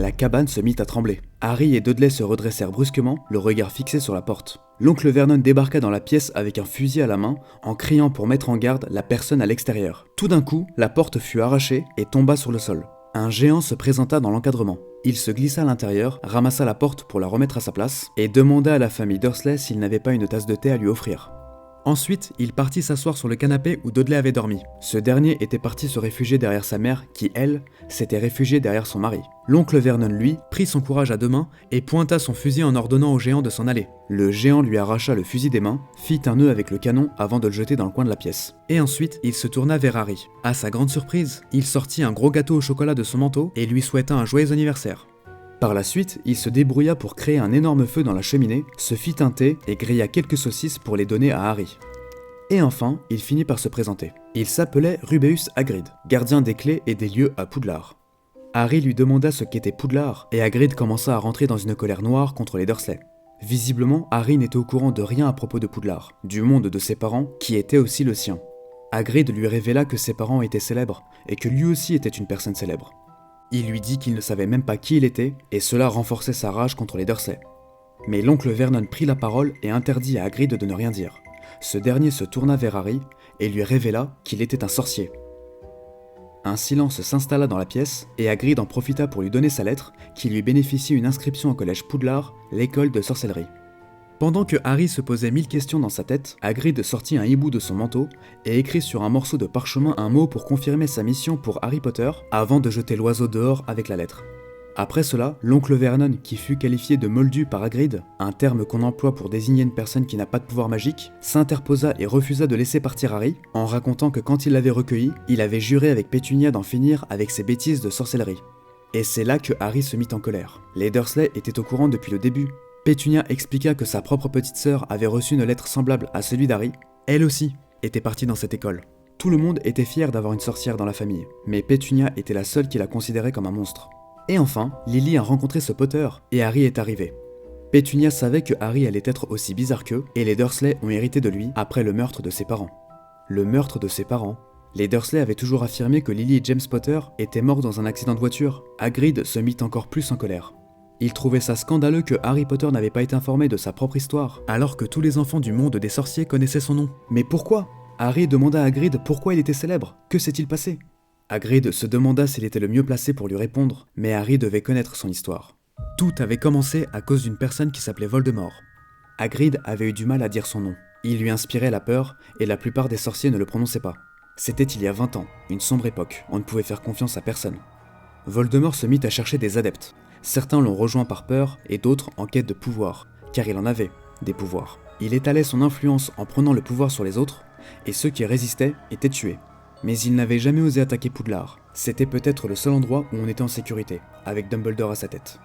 La cabane se mit à trembler. Harry et Dudley se redressèrent brusquement, le regard fixé sur la porte. L'oncle Vernon débarqua dans la pièce avec un fusil à la main, en criant pour mettre en garde la personne à l'extérieur. Tout d'un coup, la porte fut arrachée et tomba sur le sol. Un géant se présenta dans l'encadrement. Il se glissa à l'intérieur, ramassa la porte pour la remettre à sa place, et demanda à la famille Dursley s'il n'avait pas une tasse de thé à lui offrir. Ensuite, il partit s'asseoir sur le canapé où Dudley avait dormi. Ce dernier était parti se réfugier derrière sa mère, qui, elle, s'était réfugiée derrière son mari. L'oncle Vernon, lui, prit son courage à deux mains et pointa son fusil en ordonnant au géant de s'en aller. Le géant lui arracha le fusil des mains, fit un nœud avec le canon avant de le jeter dans le coin de la pièce. Et ensuite, il se tourna vers Harry. À sa grande surprise, il sortit un gros gâteau au chocolat de son manteau et lui souhaita un joyeux anniversaire. Par la suite, il se débrouilla pour créer un énorme feu dans la cheminée, se fit un thé et grilla quelques saucisses pour les donner à Harry. Et enfin, il finit par se présenter. Il s'appelait Rubeus Hagrid, gardien des clés et des lieux à Poudlard. Harry lui demanda ce qu'était Poudlard, et Hagrid commença à rentrer dans une colère noire contre les Dursley. Visiblement, Harry n'était au courant de rien à propos de Poudlard, du monde de ses parents, qui était aussi le sien. Hagrid lui révéla que ses parents étaient célèbres, et que lui aussi était une personne célèbre. Il lui dit qu'il ne savait même pas qui il était, et cela renforçait sa rage contre les Dursley. Mais l'oncle Vernon prit la parole et interdit à Hagrid de ne rien dire. Ce dernier se tourna vers Harry et lui révéla qu'il était un sorcier. Un silence s'installa dans la pièce, et Hagrid en profita pour lui donner sa lettre, qui lui bénéficiait une inscription au collège Poudlard, l'école de sorcellerie. Pendant que Harry se posait 1000 questions dans sa tête, Hagrid sortit un hibou de son manteau et écrit sur un morceau de parchemin un mot pour confirmer sa mission pour Harry Potter avant de jeter l'oiseau dehors avec la lettre. Après cela, l'oncle Vernon, qui fut qualifié de moldu par Hagrid, un terme qu'on emploie pour désigner une personne qui n'a pas de pouvoir magique, s'interposa et refusa de laisser partir Harry, en racontant que quand il l'avait recueilli, il avait juré avec Pétunia d'en finir avec ses bêtises de sorcellerie. Et c'est là que Harry se mit en colère. Les Dursley étaient au courant depuis le début. Pétunia expliqua que sa propre petite sœur avait reçu une lettre semblable à celui d'Harry. Elle aussi était partie dans cette école. Tout le monde était fier d'avoir une sorcière dans la famille, mais Pétunia était la seule qui la considérait comme un monstre. Et enfin, Lily a rencontré ce Potter, et Harry est arrivé. Pétunia savait que Harry allait être aussi bizarre qu'eux, et les Dursley ont hérité de lui après le meurtre de ses parents. Le meurtre de ses parents. Les Dursley avaient toujours affirmé que Lily et James Potter étaient morts dans un accident de voiture. Hagrid se mit encore plus en colère. Il trouvait ça scandaleux que Harry Potter n'avait pas été informé de sa propre histoire, alors que tous les enfants du monde des sorciers connaissaient son nom. Mais pourquoi ? Harry demanda à Hagrid pourquoi il était célèbre. Que s'est-il passé ? Hagrid se demanda s'il était le mieux placé pour lui répondre, mais Harry devait connaître son histoire. Tout avait commencé à cause d'une personne qui s'appelait Voldemort. Hagrid avait eu du mal à dire son nom. Il lui inspirait la peur, et la plupart des sorciers ne le prononçaient pas. C'était il y a 20 ans, une sombre époque, on ne pouvait faire confiance à personne. Voldemort se mit à chercher des adeptes. Certains l'ont rejoint par peur, et d'autres en quête de pouvoir, car il en avait, des pouvoirs. Il étalait son influence en prenant le pouvoir sur les autres, et ceux qui résistaient étaient tués. Mais il n'avait jamais osé attaquer Poudlard. C'était peut-être le seul endroit où on était en sécurité, avec Dumbledore à sa tête.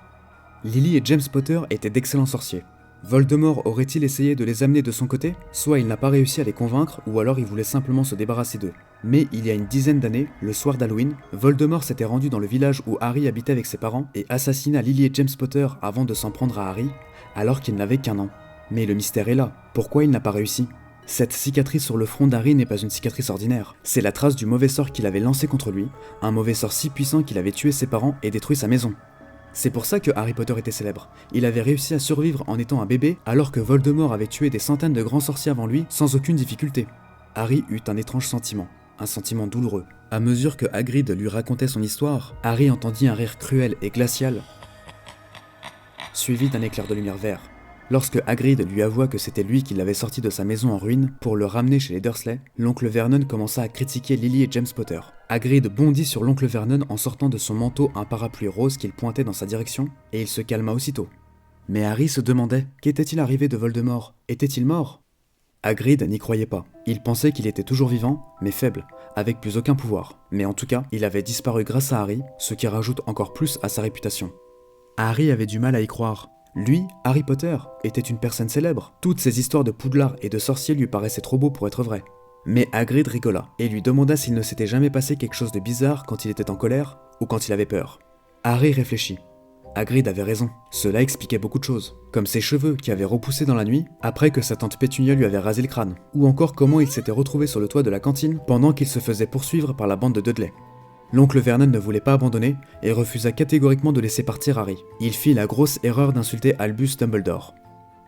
Lily et James Potter étaient d'excellents sorciers. Voldemort aurait-il essayé de les amener de son côté ? Soit il n'a pas réussi à les convaincre, ou alors il voulait simplement se débarrasser d'eux. Mais il y a une dizaine d'années, le soir d'Halloween, Voldemort s'était rendu dans le village où Harry habitait avec ses parents et assassina Lily et James Potter avant de s'en prendre à Harry, alors qu'il n'avait qu'1 an. Mais le mystère est là, pourquoi il n'a pas réussi ? Cette cicatrice sur le front d'Harry n'est pas une cicatrice ordinaire, c'est la trace du mauvais sort qu'il avait lancé contre lui, un mauvais sort si puissant qu'il avait tué ses parents et détruit sa maison. C'est pour ça que Harry Potter était célèbre. Il avait réussi à survivre en étant un bébé, alors que Voldemort avait tué des centaines de grands sorciers avant lui sans aucune difficulté. Harry eut un étrange sentiment, un sentiment douloureux. À mesure que Hagrid lui racontait son histoire, Harry entendit un rire cruel et glacial, suivi d'un éclair de lumière vert. Lorsque Hagrid lui avoua que c'était lui qui l'avait sorti de sa maison en ruine pour le ramener chez les Dursley, l'oncle Vernon commença à critiquer Lily et James Potter. Hagrid bondit sur l'oncle Vernon en sortant de son manteau un parapluie rose qu'il pointait dans sa direction, et il se calma aussitôt. Mais Harry se demandait, qu'était-il arrivé de Voldemort ? Était-il mort ? Hagrid n'y croyait pas. Il pensait qu'il était toujours vivant, mais faible, avec plus aucun pouvoir. Mais en tout cas, il avait disparu grâce à Harry, ce qui rajoute encore plus à sa réputation. Harry avait du mal à y croire. Lui, Harry Potter, était une personne célèbre. Toutes ces histoires de Poudlard et de sorciers lui paraissaient trop beaux pour être vraies. Mais Hagrid rigola, et lui demanda s'il ne s'était jamais passé quelque chose de bizarre quand il était en colère, ou quand il avait peur. Harry réfléchit. Hagrid avait raison, cela expliquait beaucoup de choses, comme ses cheveux qui avaient repoussé dans la nuit après que sa tante Pétunia lui avait rasé le crâne, ou encore comment il s'était retrouvé sur le toit de la cantine pendant qu'il se faisait poursuivre par la bande de Dudley. L'oncle Vernon ne voulait pas abandonner et refusa catégoriquement de laisser partir Harry. Il fit la grosse erreur d'insulter Albus Dumbledore.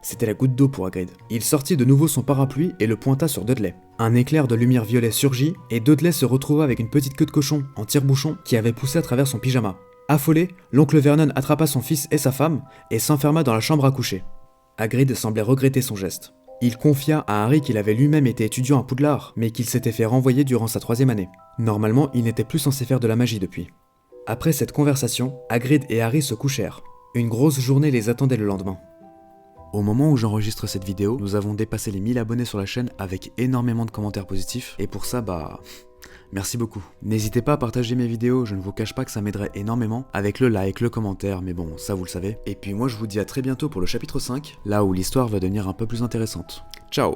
C'était la goutte d'eau pour Hagrid. Il sortit de nouveau son parapluie et le pointa sur Dudley. Un éclair de lumière violet surgit et Dudley se retrouva avec une petite queue de cochon en tire-bouchon qui avait poussé à travers son pyjama. Affolé, l'oncle Vernon attrapa son fils et sa femme et s'enferma dans la chambre à coucher. Hagrid semblait regretter son geste. Il confia à Harry qu'il avait lui-même été étudiant à Poudlard, mais qu'il s'était fait renvoyer durant sa 3e année. Normalement, il n'était plus censé faire de la magie depuis. Après cette conversation, Hagrid et Harry se couchèrent. Une grosse journée les attendait le lendemain. Au moment où j'enregistre cette vidéo, nous avons dépassé les 1000 abonnés sur la chaîne avec énormément de commentaires positifs, et pour ça, merci beaucoup. N'hésitez pas à partager mes vidéos, je ne vous cache pas que ça m'aiderait énormément, avec le like, le commentaire, mais bon, ça vous le savez. Et puis moi je vous dis à très bientôt pour le chapitre 5, là où l'histoire va devenir un peu plus intéressante. Ciao!